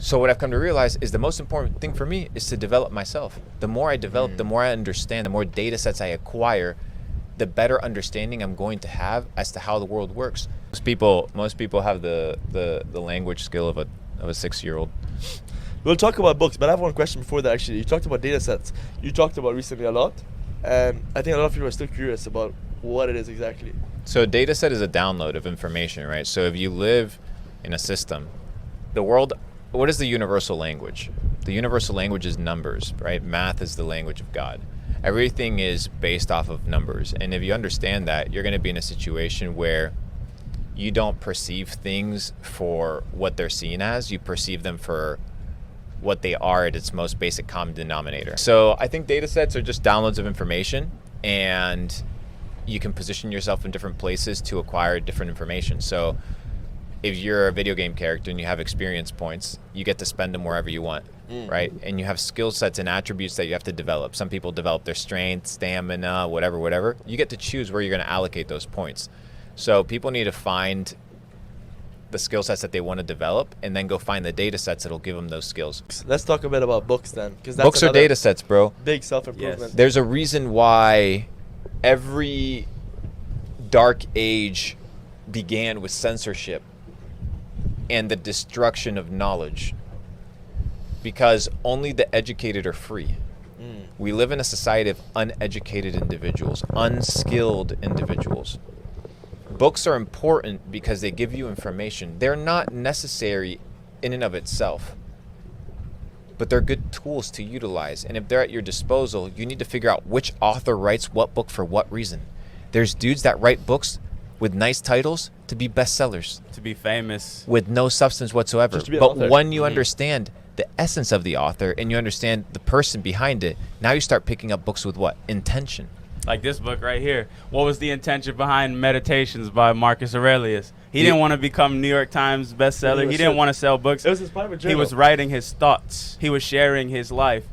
So what I've come to realize is the most important thing for me is to develop myself. The more I develop, the more I understand, the more data sets I acquire, the better understanding I'm going to have as to how the world works. Most people have the language skill of a 6-year-old. We'll talk about books, but I have one question before that. Actually, you talked about data sets. You talked about recently a lot, and I think a lot of people are still curious about what it is exactly. So a data set is a download of information, right? So if you live in a system, the world, what is the universal language? The universal language is numbers, right? Math is the language of God. Everything is based off of numbers. And if you understand that, you're going to be in a situation where you don't perceive things for what they're seen as. You perceive them for what they are at its most basic common denominator. So I think data sets are just downloads of information, and you can position yourself in different places to acquire different information. So if you're a video game character and you have experience points, you get to spend them wherever you want, right? And you have skill sets and attributes that you have to develop. Some people develop their strength, stamina, whatever. You get to choose where you're going to allocate those points. So people need to find the skill sets that they want to develop and then go find the data sets that'll give them those skills. Let's talk a bit about books then, because Books are data sets, bro. Big self-improvement. There's a reason why every dark age began with censorship and the destruction of knowledge, because only the educated are free. We live in a society of uneducated individuals, unskilled individuals. Books are important because they give you information. They're not necessary in and of itself, but they're good tools to utilize. And if they're at your disposal, you need to figure out which author writes what book for what reason. There's dudes that write books with nice titles to be bestsellers, to be famous, with no substance whatsoever. Just to be an But author. when you understand the essence of the author and you understand the person behind it, now you start picking up books with what? Intention. like this book right here. What was the intention behind Meditations by Marcus Aurelius? He didn't want to become New York Times bestseller. He didn't want to sell books. It was his private journal. He was writing his thoughts. He was sharing his life.